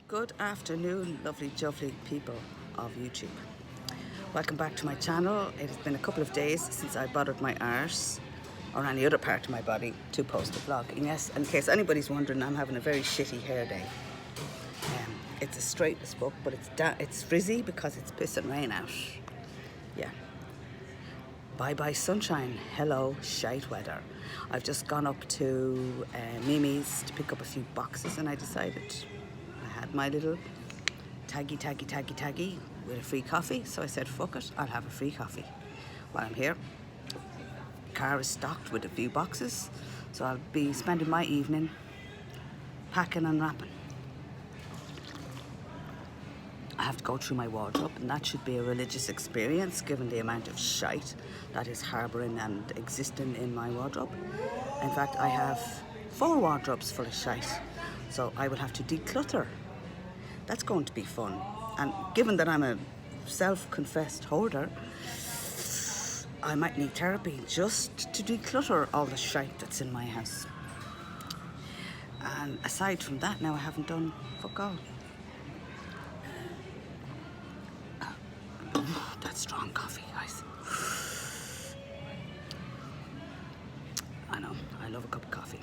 Good afternoon, lovely jubbly people of YouTube. Welcome back to my channel. It has been a couple of days since I bothered my arse or any other part of my body to post a vlog. And yes, in case anybody's wondering, I'm having a very shitty hair day. It's a straight as fuck, but it's frizzy because it's pissing rain out. Yeah. Bye bye sunshine, hello shite weather. I've just gone up to Mimi's to pick up a few boxes, and I decided I had my little taggy with a free coffee, so I said fuck it, I'll have a free coffee while I'm here. Car is stocked with a few boxes, so I'll be spending my evening packing and wrapping. I have to go through my wardrobe, and that should be a religious experience given the amount of shite that is harbouring and existing in my wardrobe. In fact, I have 4 wardrobes full of shite, so I will have to declutter. That's going to be fun. And given that I'm a self-confessed hoarder, I might need therapy just to declutter all the shite that's in my house. And aside from that, now I haven't done fuck all. That's strong coffee, guys. I know, I love a cup of coffee.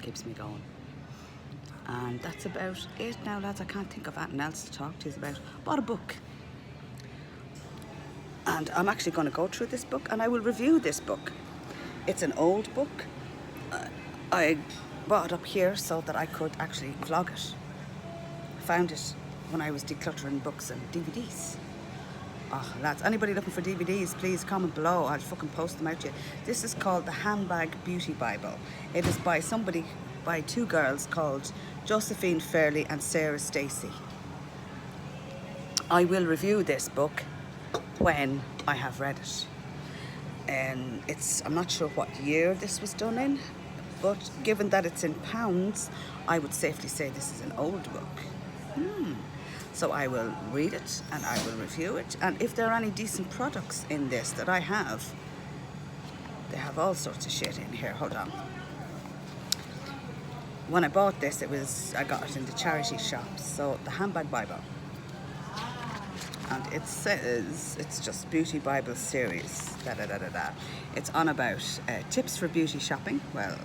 Keeps me going. And that's about it now, lads. I can't think of anything else to talk to you about. Bought a book. And I'm actually going to go through this book and I will review this book. It's an old book. I brought it up here so that I could actually vlog it. I found it when I was decluttering books and DVDs. Oh, lads, anybody looking for DVDs, please comment below. I'll fucking post them out to you. This is called the Handbag Beauty Bible. It is by 2 girls called Josephine Fairley and Sarah Stacey. I will review this book when I have read it. I'm not sure what year this was done in, but given that it's in pounds, I would safely say this is an old book. So I will read it and I will review it, and if there are any decent products in this that I have, they have all sorts of shit in here. Hold on. When I bought this, I got it in the charity shop. So the Handbag Bible, and it says it's just Beauty Bible series. It's on about tips for beauty shopping. Well,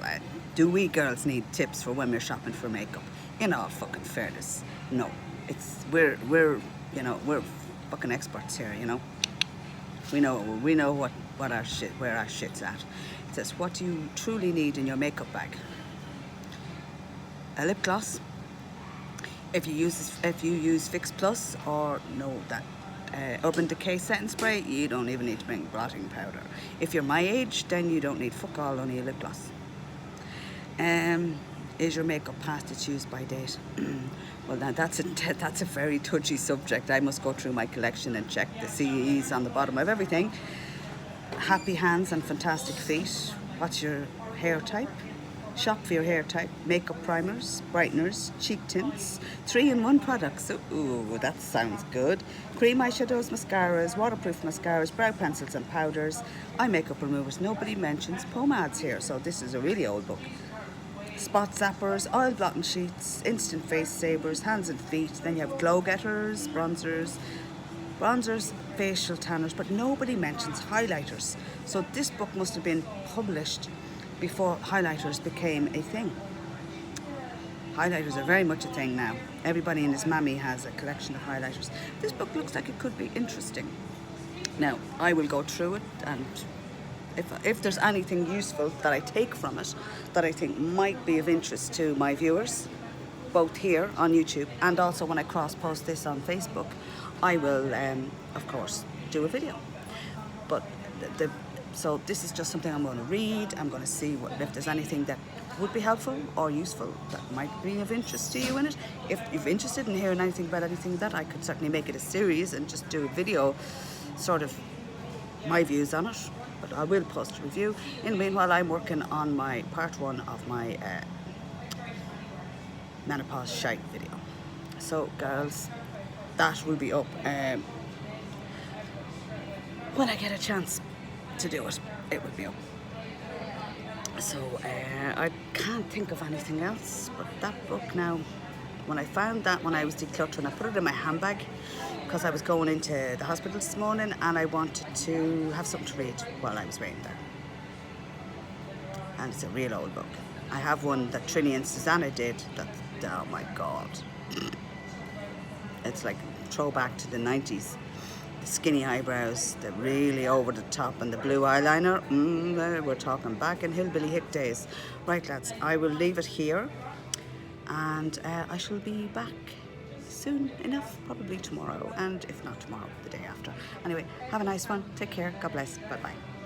do we girls need tips for when we're shopping for makeup? In all fucking fairness, no. We're fucking experts here, you know. We know what our shit, where our shit's at. It says, what do you truly need in your makeup bag? A lip gloss. If you use Fix Plus or that Urban Decay setting spray, you don't even need to bring blotting powder. If you're my age, then you don't need fuck all, only a lip gloss. Is your makeup past its use by date? Well, now that's a very touchy subject. I must go through my collection and check the CEs on the bottom of everything. Happy hands and fantastic feet. What's your hair type? Shop for your hair type. Makeup primers, brighteners, cheek tints, 3-in-1 products. Ooh, that sounds good. Cream eyeshadows, mascaras, waterproof mascaras, brow pencils and powders, eye makeup removers. Nobody mentions pomades here, so this is a really old book. Spot zappers, oil blotting sheets, instant face savers, hands and feet. Then you have glow getters, bronzers, facial tanners, but nobody mentions highlighters. So this book must have been published before highlighters became a thing. Highlighters are very much a thing now. Everybody and his mammy has a collection of highlighters. This book looks like it could be interesting. Now, I will go through it, and if there's anything useful that I take from it that I think might be of interest to my viewers, both here on YouTube and also when I cross-post this on Facebook, I will, of course, do a video. But so this is just something I'm going to read. I'm going to see if there's anything that would be helpful or useful that might be of interest to you in it. If you're interested in hearing anything about anything that, I could certainly make it a series and just do a video, sort of my views on it. But I will post a review. In the meanwhile, I'm working on my part 1 of my menopause shite video. So, girls, that will be up when I get a chance to do it. It will be up. So I can't think of anything else but that book now. when I found that when I was decluttering, I put it in my handbag because I was going into the hospital this morning and I wanted to have something to read while I was waiting there. And it's a real old book. I have one that Trini and Susanna did. Oh my God. It's like throwback to the 90s. The skinny eyebrows, the really over the top, and the blue eyeliner. We're talking back in Hillbilly Hick days. Right, lads, I will leave it here, and I shall be back soon enough, probably tomorrow, and if not tomorrow, the day after. Anyway, have a nice one. Take care. God bless. Bye-bye.